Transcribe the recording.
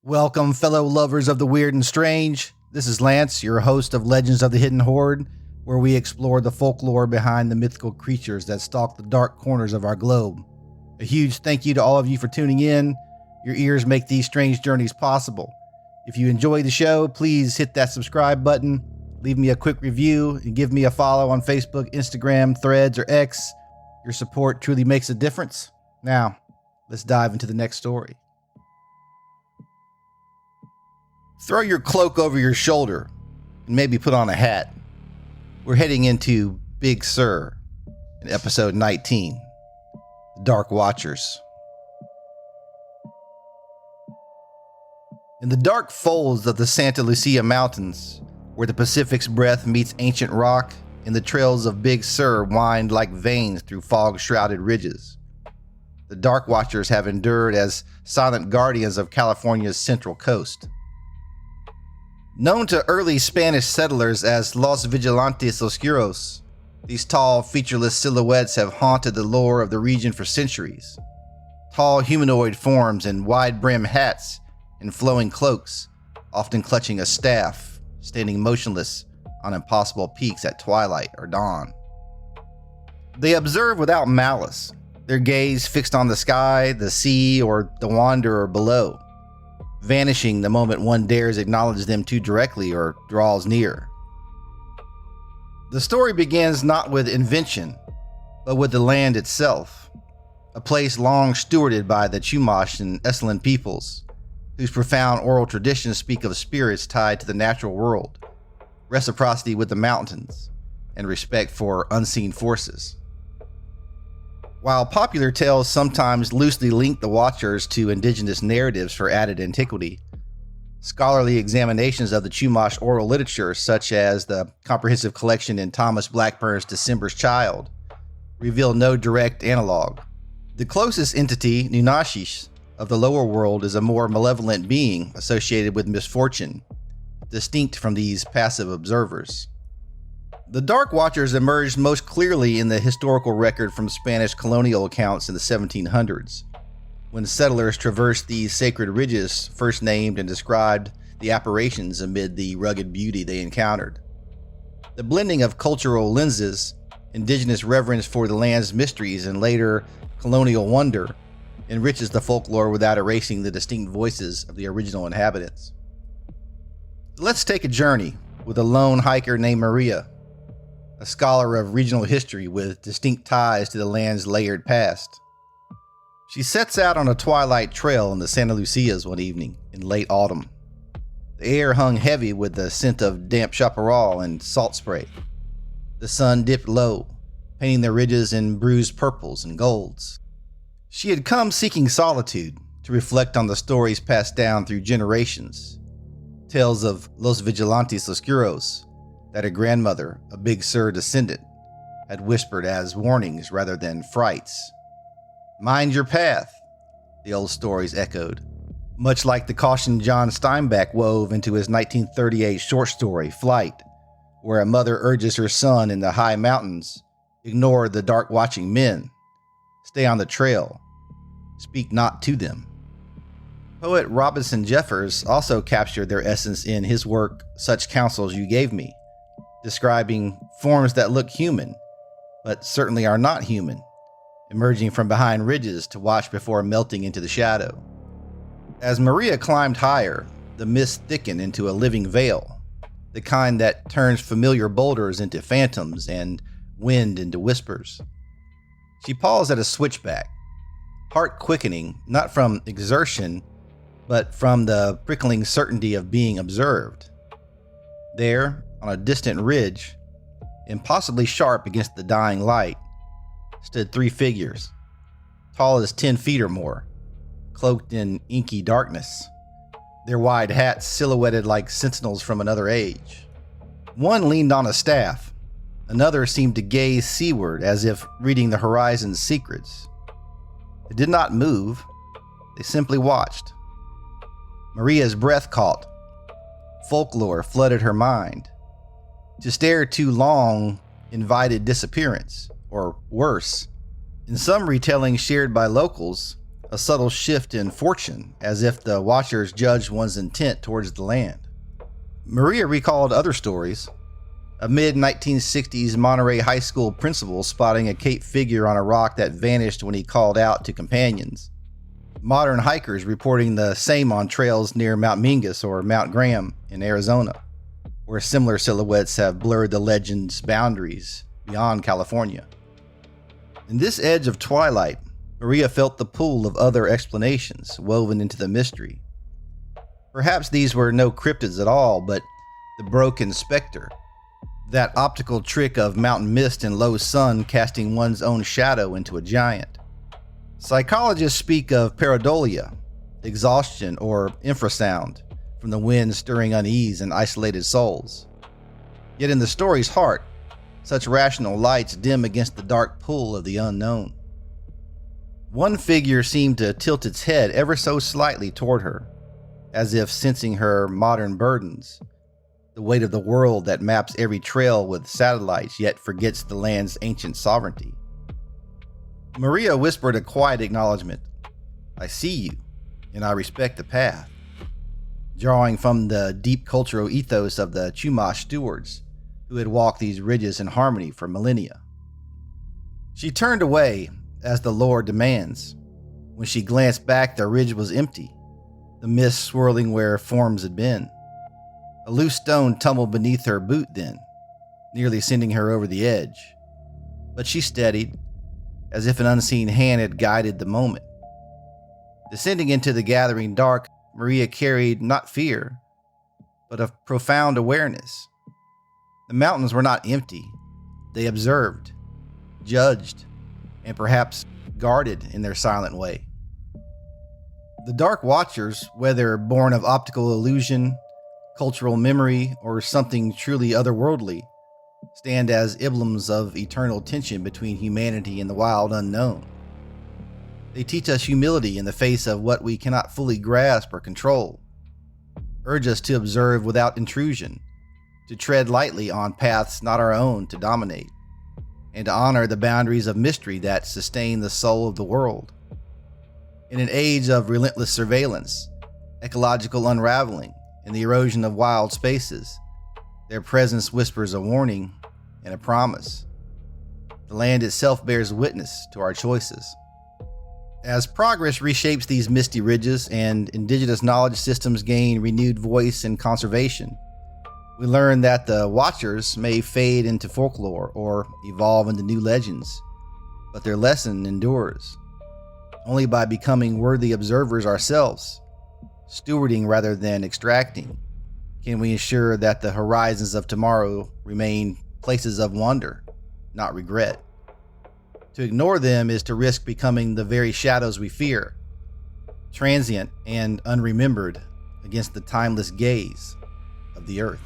Welcome, fellow lovers of the weird and strange. This is Lance, your host of Legends of the Hidden Horde, where we explore the folklore behind the mythical creatures that stalk the dark corners of our globe. A huge thank you to all of you for tuning in. Your ears make these strange journeys possible. If you enjoy the show, please hit that subscribe button, leave me a quick review, and give me a follow on Facebook, Instagram, Threads, or X. Your support truly makes a difference. Now, let's dive into the next story. Throw your cloak over your shoulder and maybe put on a hat. We're heading into Big Sur in episode 19, The Dark Watchers. In the dark folds of the Santa Lucia Mountains, where the Pacific's breath meets ancient rock, and the trails of Big Sur wind like veins through fog-shrouded ridges, the Dark Watchers have endured as silent guardians of California's central coast. Known to early Spanish settlers as Los Vigilantes Oscuros, these tall, featureless silhouettes have haunted the lore of the region for centuries. Tall humanoid forms in wide-brimmed hats and flowing cloaks, often clutching a staff, standing motionless on impossible peaks at twilight or dawn. They observe without malice, their gaze fixed on the sky, the sea, or the wanderer below, vanishing the moment one dares acknowledge them too directly or draws near. The story begins not with invention, but with the land itself, a place long stewarded by the Chumash and Esalen peoples, whose profound oral traditions speak of spirits tied to the natural world, reciprocity with the mountains, and respect for unseen forces. While popular tales sometimes loosely link the Watchers to indigenous narratives for added antiquity, scholarly examinations of the Chumash oral literature, such as the comprehensive collection in Thomas Blackburn's December's Child, reveal no direct analog. The closest entity, Nunashish, of the lower world is a more malevolent being associated with misfortune, distinct from these passive observers. The Dark Watchers emerged most clearly in the historical record from Spanish colonial accounts in the 1700s, when settlers traversed these sacred ridges, first named and described the apparitions amid the rugged beauty they encountered. The blending of cultural lenses, indigenous reverence for the land's mysteries, and later colonial wonder enriches the folklore without erasing the distinct voices of the original inhabitants. Let's take a journey with a lone hiker named Maria, a scholar of regional history with distinct ties to the land's layered past. She sets out on a twilight trail in the Santa Lucias one evening in late autumn. The air hung heavy with the scent of damp chaparral and salt spray. The sun dipped low, painting the ridges in bruised purples and golds. She had come seeking solitude to reflect on the stories passed down through generations, tales of Los Vigilantes Oscuros that her grandmother, a Big Sur descendant, had whispered as warnings rather than frights. Mind your path, the old stories echoed, much like the caution John Steinbeck wove into his 1938 short story, Flight, where a mother urges her son in the high mountains, ignore the dark watching men, stay on the trail, speak not to them. Poet Robinson Jeffers also captured their essence in his work, Such Counsels You Gave Me, describing forms that look human, but certainly are not human, emerging from behind ridges to watch before melting into the shadow. As Maria climbed higher, the mist thickened into a living veil, the kind that turns familiar boulders into phantoms and wind into whispers. She paused at a switchback, heart quickening, not from exertion, but from the prickling certainty of being observed. There, on a distant ridge, impossibly sharp against the dying light, stood three figures, tall as 10 feet or more, cloaked in inky darkness, their wide hats silhouetted like sentinels from another age. One leaned on a staff, another seemed to gaze seaward as if reading the horizon's secrets. They did not move, they simply watched. Maria's breath caught. Folklore flooded her mind. To stare too long invited disappearance, or worse. In some retellings shared by locals, a subtle shift in fortune, as if the watchers judged one's intent towards the land. Maria recalled other stories. A mid-1960s Monterey High School principal spotting a caped figure on a rock that vanished when he called out to companions. Modern hikers reporting the same on trails near Mount Mingus or Mount Graham in Arizona, where similar silhouettes have blurred the legend's boundaries beyond California. In this edge of twilight, Maria felt the pull of other explanations woven into the mystery. Perhaps these were no cryptids at all, but the broken specter, that optical trick of mountain mist and low sun casting one's own shadow into a giant. Psychologists speak of pareidolia, exhaustion, or infrasound from the wind stirring unease in isolated souls. Yet in the story's heart, such rational lights dim against the dark pull of the unknown. One figure seemed to tilt its head ever so slightly toward her, as if sensing her modern burdens, the weight of the world that maps every trail with satellites yet forgets the land's ancient sovereignty. Maria whispered a quiet acknowledgement. "I see you, and I respect the path," drawing from the deep cultural ethos of the Chumash stewards, who had walked these ridges in harmony for millennia. She turned away, as the lore demands. When she glanced back, the ridge was empty, the mist swirling where forms had been. A loose stone tumbled beneath her boot then, nearly sending her over the edge. But she steadied, as if an unseen hand had guided the moment. Descending into the gathering dark, Maria carried not fear, but a profound awareness. The mountains were not empty. They observed, judged, and perhaps guarded in their silent way. The Dark Watchers, whether born of optical illusion, cultural memory, or something truly otherworldly, stand as emblems of eternal tension between humanity and the wild unknown. They teach us humility in the face of what we cannot fully grasp or control, urge us to observe without intrusion, to tread lightly on paths not our own to dominate, and to honor the boundaries of mystery that sustain the soul of the world. In an age of relentless surveillance, ecological unraveling, and the erosion of wild spaces, their presence whispers a warning and a promise. The land itself bears witness to our choices. As progress reshapes these misty ridges and indigenous knowledge systems gain renewed voice and conservation, we learn that the Watchers may fade into folklore or evolve into new legends, but their lesson endures. Only by becoming worthy observers ourselves, stewarding rather than extracting, can we ensure that the horizons of tomorrow remain places of wonder, not regret. To ignore them is to risk becoming the very shadows we fear, transient and unremembered against the timeless gaze of the earth.